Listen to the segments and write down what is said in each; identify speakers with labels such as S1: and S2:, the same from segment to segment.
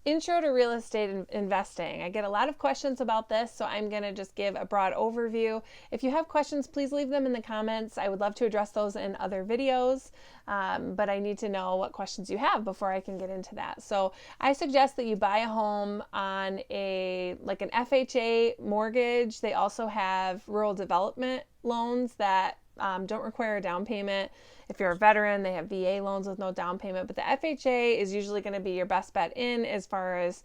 S1: intro to real estate investing. I get a lot of questions about this, so I'm going to just give a broad overview. If you have questions, please leave them in the comments. I would love to address those in other videos, but I need to know what questions you have before I can get into that. So I suggest that you buy a home on an FHA mortgage. They also have rural development loans that don't require a down payment. If you're a veteran, they have VA loans with no down payment, but the FHA is usually going to be your best bet in as far as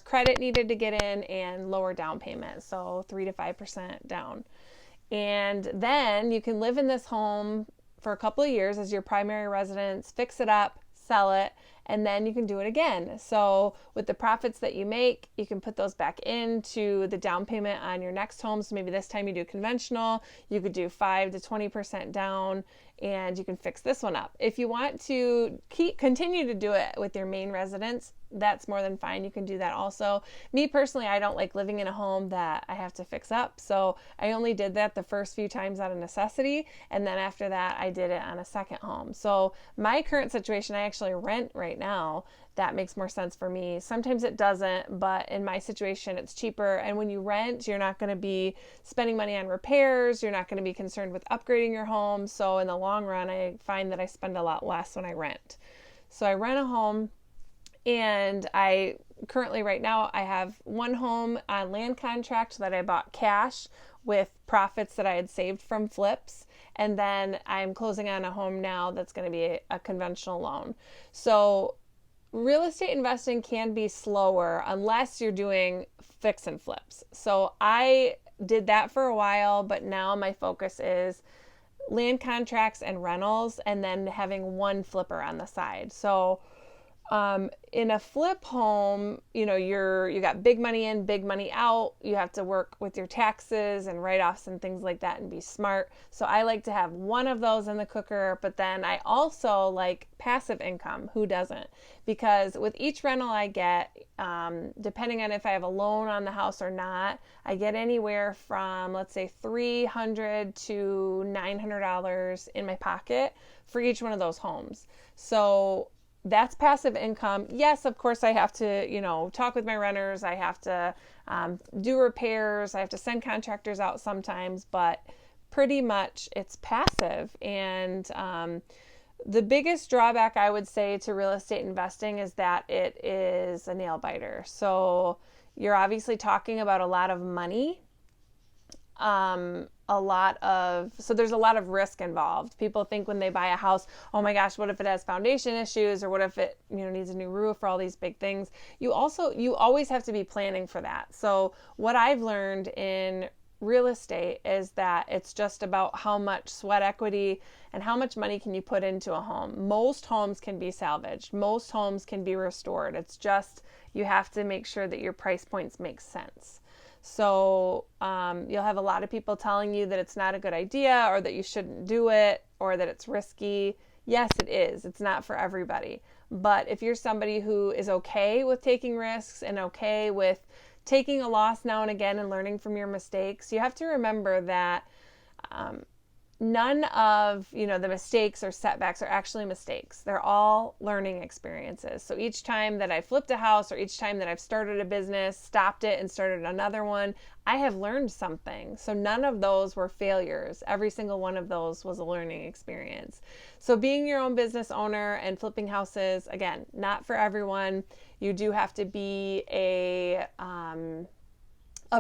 S1: credit needed to get in and lower down payment, so 3 to 5% down. And then you can live in this home for a couple of years as your primary residence, fix it up, sell it, and then you can do it again. So with the profits that you make, you can put those back into the down payment on your next home. So maybe this time you do conventional, you could do 5 to 20% down, and you can fix this one up. If you want to continue to do it with your main residence, that's more than fine. You can do that also. Me personally, I don't like living in a home that I have to fix up. So I only did that the first few times out of necessity. And then after that, I did it on a second home. So my current situation, I actually rent right now. That makes more sense for me. Sometimes it doesn't, but in my situation, it's cheaper. And when you rent, you're not going to be spending money on repairs. You're not going to be concerned with upgrading your home. So in the long run, I find that I spend a lot less when I rent. So I rent a home. And I currently, right now, I have one home on land contract that I bought cash with profits that I had saved from flips. And then I'm closing on a home now that's going to be a conventional loan. So real estate investing can be slower unless you're doing fix and flips. So I did that for a while, but now my focus is land contracts and rentals, and then having one flipper on the side. So in a flip home, you got big money in, big money out. You have to work with your taxes and write-offs and things like that and be smart. So I like to have one of those in the cooker, but then I also like passive income. Who doesn't? Because with each rental I get, depending on if I have a loan on the house or not, I get anywhere from, let's say, $300 to $900 in my pocket for each one of those homes. So that's passive income. Yes, of course, I have to, talk with my renters. I have to do repairs. I have to send contractors out sometimes, but pretty much it's passive. And the biggest drawback I would say to real estate investing is that it is a nail biter. So you're obviously talking about a lot of money. So there's a lot of risk involved. People think when they buy a house, oh my gosh, what if it has foundation issues, or what if it, needs a new roof, or all these big things. You always have to be planning for that. So what I've learned in real estate is that it's just about how much sweat equity and how much money can you put into a home. Most homes can be salvaged. Most homes can be restored. It's just, you have to make sure that your price points make sense. So you'll have a lot of people telling you that it's not a good idea, or that you shouldn't do it, or that it's risky. Yes, it is. It's not for everybody. But if you're somebody who is okay with taking risks and okay with taking a loss now and again and learning from your mistakes, you have to remember that none of the mistakes or setbacks are actually mistakes. They're all learning experiences. So each time that I flipped a house, or each time that I've started a business, stopped it and started another one, I have learned something. So none of those were failures. Every single one of those was a learning experience. So being your own business owner and flipping houses, again, not for everyone. You do have to be a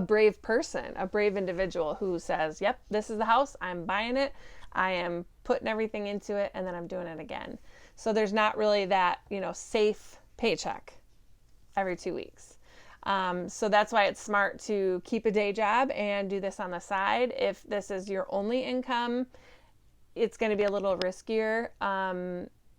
S1: brave person, a brave individual who says, yep, this is the house, I'm buying it, I am putting everything into it, and then I'm doing it again. So there's not really that, safe paycheck every 2 weeks. So that's why it's smart to keep a day job and do this on the side. If this is your only income, it's going to be a little riskier.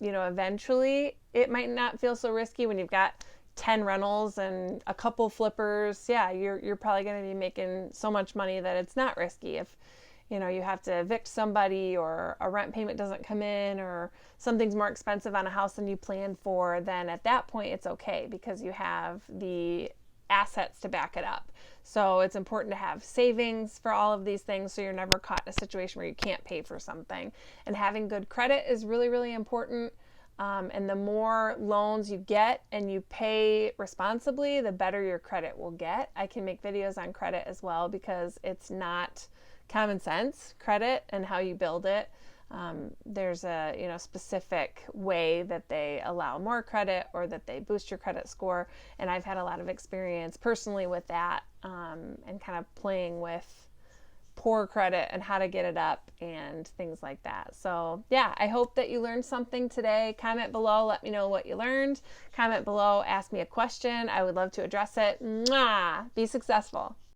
S1: Eventually it might not feel so risky when you've got 10 rentals and a couple flippers. Yeah, you're probably going to be making so much money that it's not risky. If you have to evict somebody, or a rent payment doesn't come in, or something's more expensive on a house than you planned for, then at that point it's okay because you have the assets to back it up. So it's important to have savings for all of these things, so you're never caught in a situation where you can't pay for something. And having good credit is really, really important. And the more loans you get and you pay responsibly, the better your credit will get. I can make videos on credit as well because it's not common sense credit and how you build it. There's a specific way that they allow more credit or that they boost your credit score, and I've had a lot of experience personally with that, and kind of playing with poor credit and how to get it up and things like that. So yeah, I hope that you learned something today. Comment below, let me know what you learned. Comment below, ask me a question. I would love to address it. Mwah! Be successful.